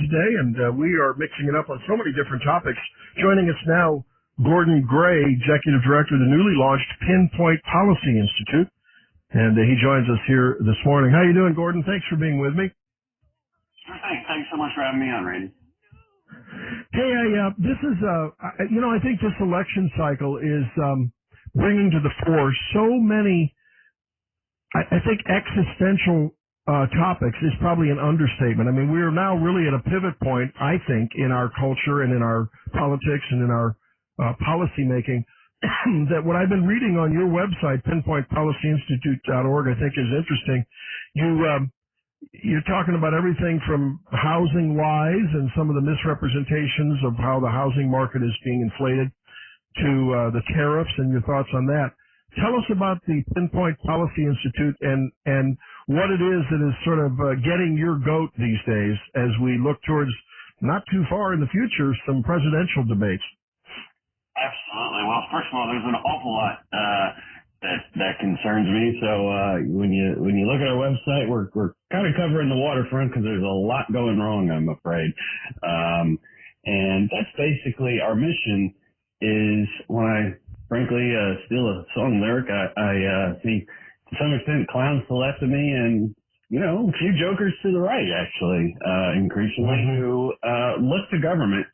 today, and we are mixing it up on so many different topics. Joining us now, Gordon Gray, Executive Director of the newly launched Pinpoint Policy Institute, and he joins us here this morning. How you doing, Gordon? Thanks for being with me. Sure thing. Thanks so much for having me on, Randy. Hey, this is, I think this election cycle is bringing to the fore so many, I think, existential topics is probably an understatement. I mean, we are now really at a pivot point, I think, in our culture and in our politics and in our policy making, that what I've been reading on your website, pinpointpolicyinstitute.org, I think is interesting. You're talking about everything from housing lies and some of the misrepresentations of how the housing market is being inflated to the tariffs and your thoughts on that. Tell us about the Pinpoint Policy Institute and what it is that is sort of getting your goat these days as we look towards, not too far in the future, some presidential debates. Absolutely. Well, first of all, there's an awful lot that concerns me. So when you look at our website, we're kind of covering the waterfront because there's a lot going wrong, I'm afraid. And that's basically our mission. Is when I frankly steal a song lyric, I see to some extent clowns to the left of me and, a few jokers to the right, actually, increasingly, who look to government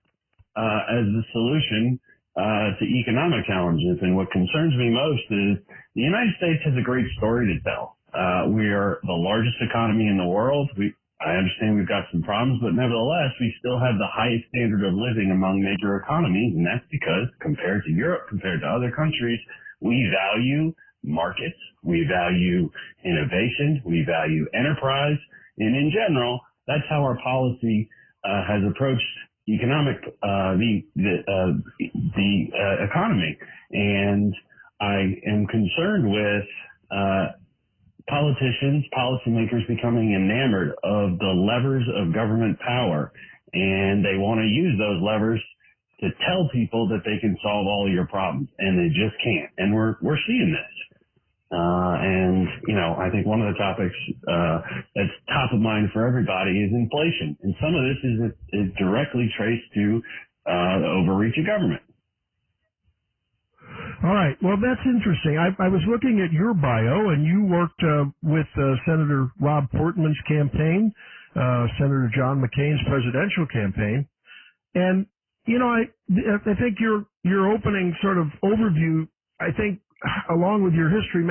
as the solution to economic challenges. And what concerns me most is the United States has a great story to tell. We are the largest economy in the world. I understand we've got some problems, but nevertheless, we still have the highest standard of living among major economies, and that's because compared to Europe, compared to other countries, we value markets, we value innovation, we value enterprise, and in general, that's how our policy has approached economic the economy. And I am concerned with politicians, policymakers becoming enamored of the levers of government power, and they want to use those levers to tell people that they can solve all of your problems, and they just can't. And we're seeing this. And I think one of the topics that's top of mind for everybody is inflation, and some of this is directly traced to the overreach of government. All right. Well, that's interesting. I was looking at your bio, and you worked with Senator Rob Portman's campaign, Senator John McCain's presidential campaign. And, I think your opening sort of overview, I think, along with your history,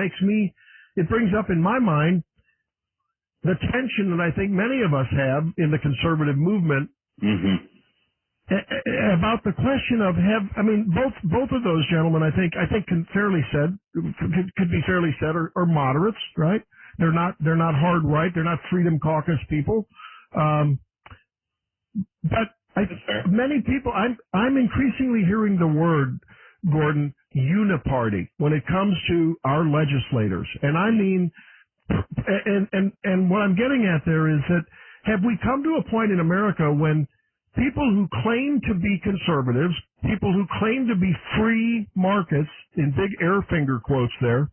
it brings up in my mind the tension that I think many of us have in the conservative movement. Mm-hmm. About the question of both of those gentlemen, I think could be fairly said are moderates, right? They're not hard right. They're not Freedom Caucus people. But many people, I'm increasingly hearing the word, Gordon, uniparty when it comes to our legislators. And I mean, and what I'm getting at there is that have we come to a point in America when people who claim to be conservatives, people who claim to be free markets, in big air finger quotes there,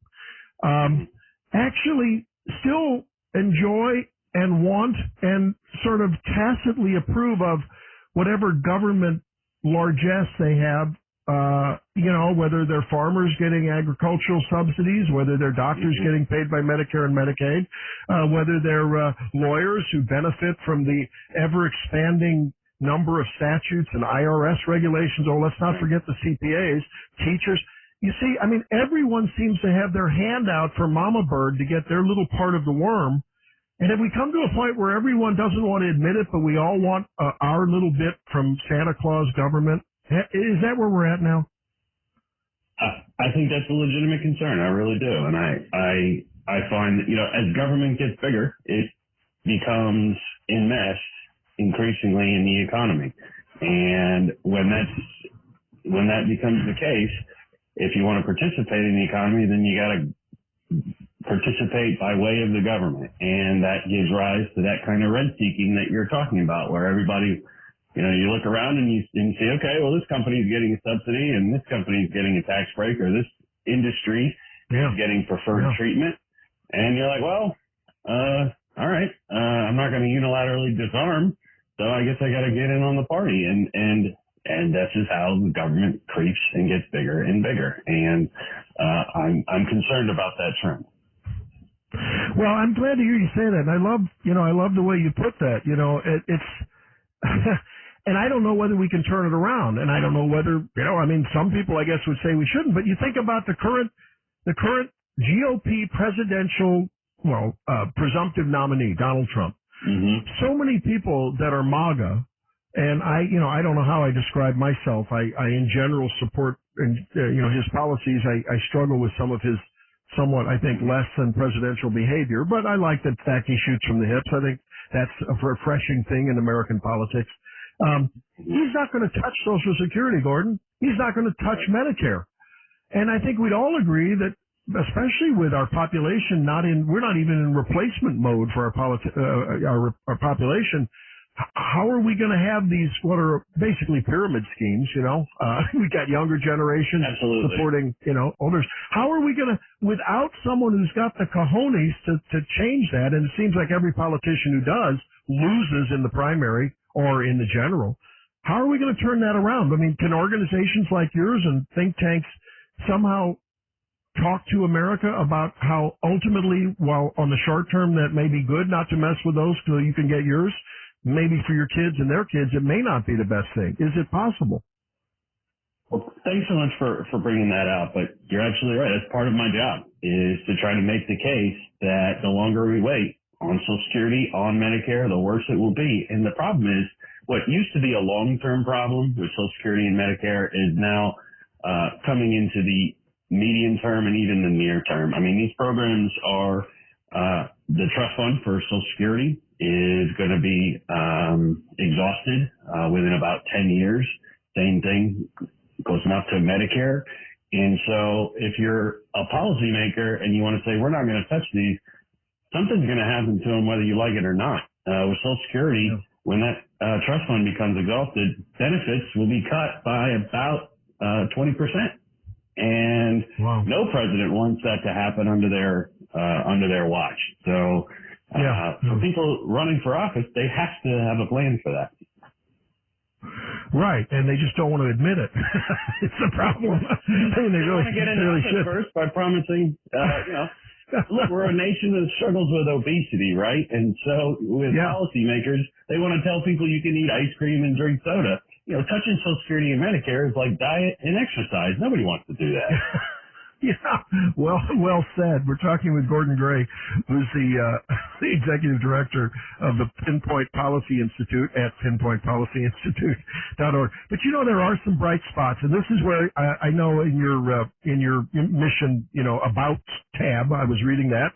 actually still enjoy and want and sort of tacitly approve of whatever government largesse they have, whether they're farmers getting agricultural subsidies, whether they're doctors getting paid by Medicare and Medicaid, whether they're lawyers who benefit from the ever-expanding number of statutes and IRS regulations. Oh, let's not forget the CPAs, teachers. You see, everyone seems to have their hand out for Mama Bird to get their little part of the worm. And have we come to a point where everyone doesn't want to admit it, but we all want our little bit from Santa Claus government? Is that where we're at now? I think that's a legitimate concern. I really do. And I find that, as government gets bigger, it becomes enmeshed increasingly in the economy. And when that becomes the case, if you want to participate in the economy, then you got to participate by way of the government. And that gives rise to that kind of rent seeking that you're talking about, where everybody, you look around and you see, okay, well, this company is getting a subsidy and this company is getting a tax break, or this industry is getting preferred treatment. And you're like, well, all right, I'm not going to unilaterally disarm So I guess I got to get in on the party, and that's just how the government creeps and gets bigger and bigger. And I'm concerned about that trend. Well, I'm glad to hear you say that. And I love the way you put that. It's and I don't know whether we can turn it around. And I don't know whether, some people I guess would say we shouldn't, but you think about the current GOP presidential, presumptive nominee, Donald Trump. Mm-hmm. So many people that are MAGA, and I don't know how I describe myself. I in general support, his policies. I struggle with some of his somewhat, I think, less than presidential behavior, but I like the fact he shoots from the hips. I think that's a refreshing thing in American politics. He's not going to touch Social Security, Gordon. He's not going to touch Medicare. And I think we'd all agree that, especially with our population we're not even in replacement mode for our population. How are we going to have these, what are basically pyramid schemes, we got younger generations Absolutely. supporting, olders. How are we going to, without someone who's got the cojones to change that, and it seems like every politician who does loses in the primary or in the general, how are we going to turn that around? I mean, can organizations like yours and think tanks somehow talk to America about how ultimately, while on the short term that may be good not to mess with those so you can get yours, maybe for your kids and their kids, it may not be the best thing. Is it possible? Well, thanks so much for bringing that out, but you're absolutely right. That's part of my job, is to try to make the case that the longer we wait on Social Security, on Medicare, the worse it will be. And the problem is, what used to be a long-term problem with Social Security and Medicare is now coming into the medium term and even the near term. I mean, these programs are, the trust fund for Social Security is going to be exhausted within about 10 years. Same thing goes up to Medicare. And so if you're a policymaker and you want to say, we're not going to touch these, something's going to happen to them whether you like it or not. With Social Security, when that trust fund becomes exhausted, benefits will be cut by about 20%. And no president wants that to happen under their watch. So for people running for office, they have to have a plan for that. Right, and they just don't want to admit it. It's a problem. They really want to get into office first by promising, look, we're a nation that struggles with obesity, right? And so with policymakers, they want to tell people you can eat ice cream and drink soda. Touching Social Security and Medicare is like diet and exercise. Nobody wants to do that. Well said. We're talking with Gordon Gray, who's the executive director of the Pinpoint Policy Institute at pinpointpolicyinstitute.org. But there are some bright spots, and this is where I know in your mission, about tab, I was reading that.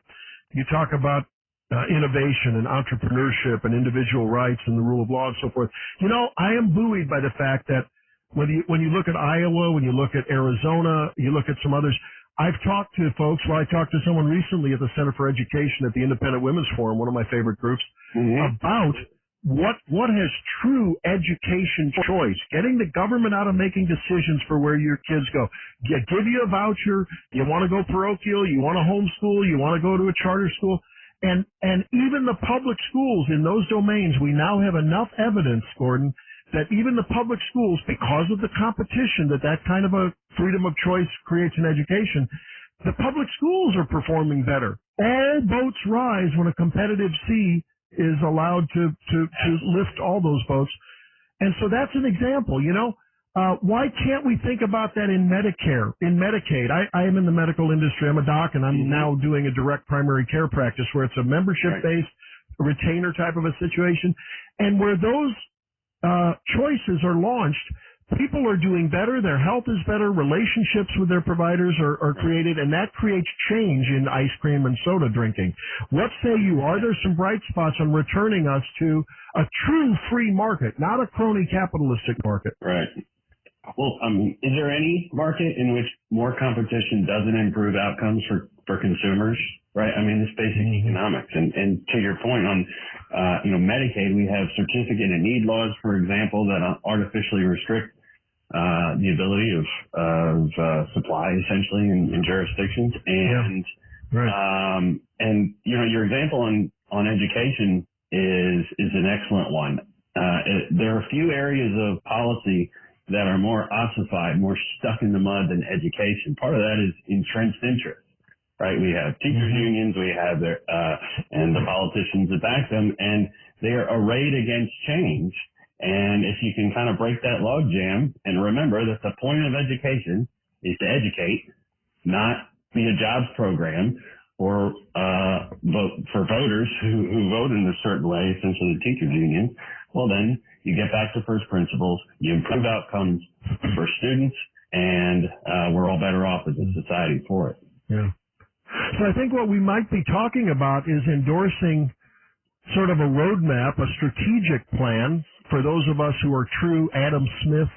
You talk about innovation and entrepreneurship and individual rights and the rule of law and so forth. I am buoyed by the fact that when you look at Iowa, when you look at Arizona, you look at some others, I've talked to folks. Well, I talked to someone recently at the Center for Education at the Independent Women's Forum, one of my favorite groups, about what has true education choice, getting the government out of making decisions for where your kids go. Give you a voucher, you want to go parochial, you want to homeschool, you want to go to a charter school. And even the public schools in those domains, we now have enough evidence, Gordon, that even the public schools, because of the competition that kind of a freedom of choice creates in education, the public schools are performing better. All boats rise when a competitive sea is allowed to lift all those boats. And so that's an example, why can't we think about that in Medicare, in Medicaid? I am in the medical industry. I'm a doc, and I'm now doing a direct primary care practice where it's a membership-based retainer type of a situation. And where those choices are launched, people are doing better, their health is better, relationships with their providers are created, and that creates change in ice cream and soda drinking. What say you? Are there some bright spots on returning us to a true free market, not a crony capitalistic market? Right. Well, is there any market in which more competition doesn't improve outcomes for consumers? Right. It's basic economics. And to your point on, Medicaid, we have certificate and need laws, for example, that artificially restrict the ability of supply essentially in jurisdictions. And, your example on education is an excellent one. there are a few areas of policy that are more ossified, more stuck in the mud than education. Part of that is entrenched interest, right? We have teachers unions, we have and the politicians that back them, and they are arrayed against change. And if you can kind of break that logjam and remember that the point of education is to educate, not be a jobs program or vote for voters who vote in a certain way, essentially the teachers union, well then you get back to first principles, you improve outcomes for students, and we're all better off as a society for it. Yeah. So I think what we might be talking about is endorsing sort of a roadmap, a strategic plan for those of us who are true Adam Smith,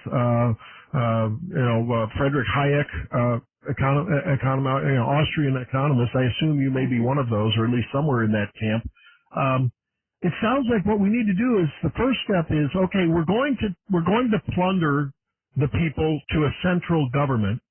Friedrich Hayek, Austrian economists. I assume you may be one of those, or at least somewhere in that camp. It sounds like what we need to do is the first step is, okay, we're going to plunder the people to a central government,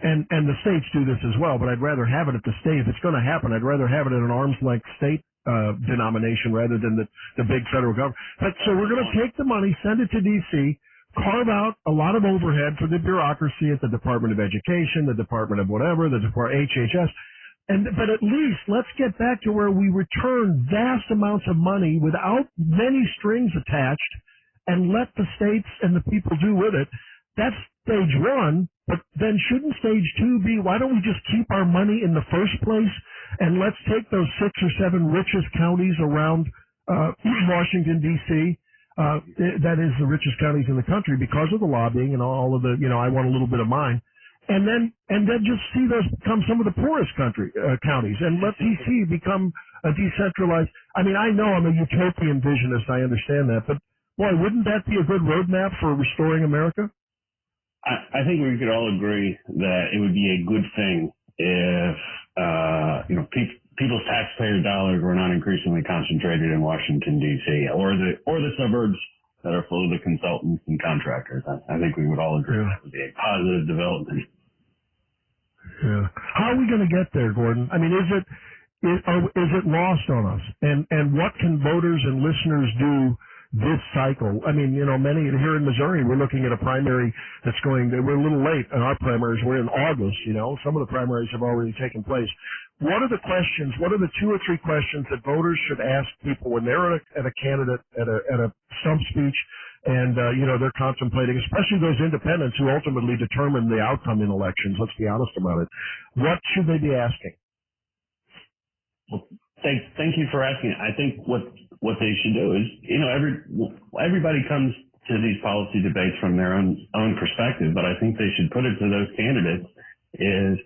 and the states do this as well. But I'd rather have it at the state. If it's going to happen, I'd rather have it at an arm's length state denomination rather than the big federal government. But so we're going to take the money, send it to D.C., carve out a lot of overhead for the bureaucracy at the Department of Education, the Department of whatever, the HHS. But at least let's get back to where we return vast amounts of money without many strings attached and let the states and the people do with it. That's stage one. But then shouldn't stage two be, why don't we just keep our money in the first place and let's take those 6 or 7 richest counties around Washington, D.C., that is the richest counties in the country because of the lobbying and all of the, I want a little bit of mine. And then just see those become some of the poorest counties, and let D.C. become a decentralized. I mean, I know I'm a utopian visionist. I understand that, but boy, wouldn't that be a good roadmap for restoring America? I think we could all agree that it would be a good thing if people's taxpayer dollars were not increasingly concentrated in Washington D.C. or the suburbs that are full of the consultants and contractors. I think we would all agree that would be a positive development. Yeah. How are we going to get there, Gordon? I mean, is it lost on us? And what can voters and listeners do this cycle? I mean, many here in Missouri, we're looking at a primary we're a little late in our primaries. We're in August, some of the primaries have already taken place. What are the questions? What are the 2 or 3 questions that voters should ask people when they're at a candidate, at a stump speech, and, they're contemplating, especially those independents who ultimately determine the outcome in elections, let's be honest about it. What should they be asking? Well, thank you for asking. I think what they should do is, everybody comes to these policy debates from their own perspective, but I think they should put it to those candidates is,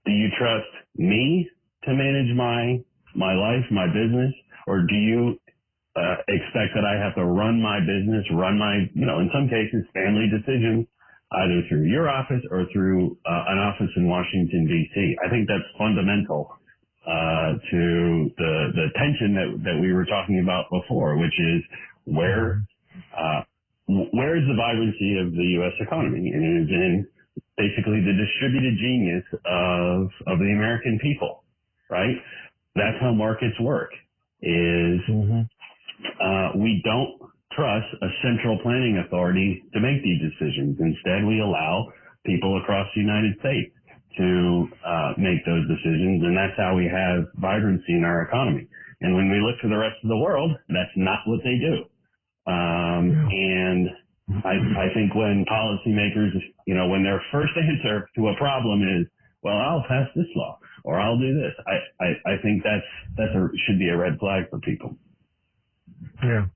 do you trust me to manage my life, my business, or do you expect that I have to run my business, run my, in some cases, family decisions, either through your office or through an office in Washington, D.C. I think that's fundamental to the tension that we were talking about before, which is where is the vibrancy of the U.S. economy? And it is in basically the distributed genius of the American people, right? That's how markets work, is we don't trust a central planning authority to make these decisions. Instead, we allow people across the United States to make those decisions, and that's how we have vibrancy in our economy. And when we look to the rest of the world, that's not what they do. And I think when policymakers, when their first answer to a problem is, well, I'll pass this law or I'll do this, I think should be a red flag for people. Yeah.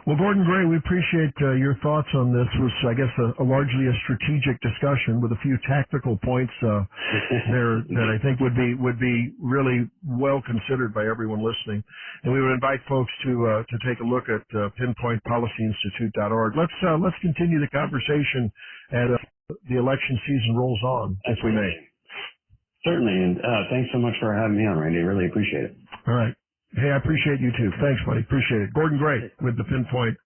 Well, Gordon Gray, we appreciate your thoughts on this. It was, I guess, a largely a strategic discussion with a few tactical points there that I think would be really well considered by everyone listening. And we would invite folks to take a look at pinpointpolicyinstitute.org. Let's continue the conversation as the election season rolls on, if we may. Certainly, and thanks so much for having me on, Randy. I really appreciate it. All right. Hey, I appreciate you too. Thanks, buddy. Appreciate it. Gordon Gray with the Pinpoint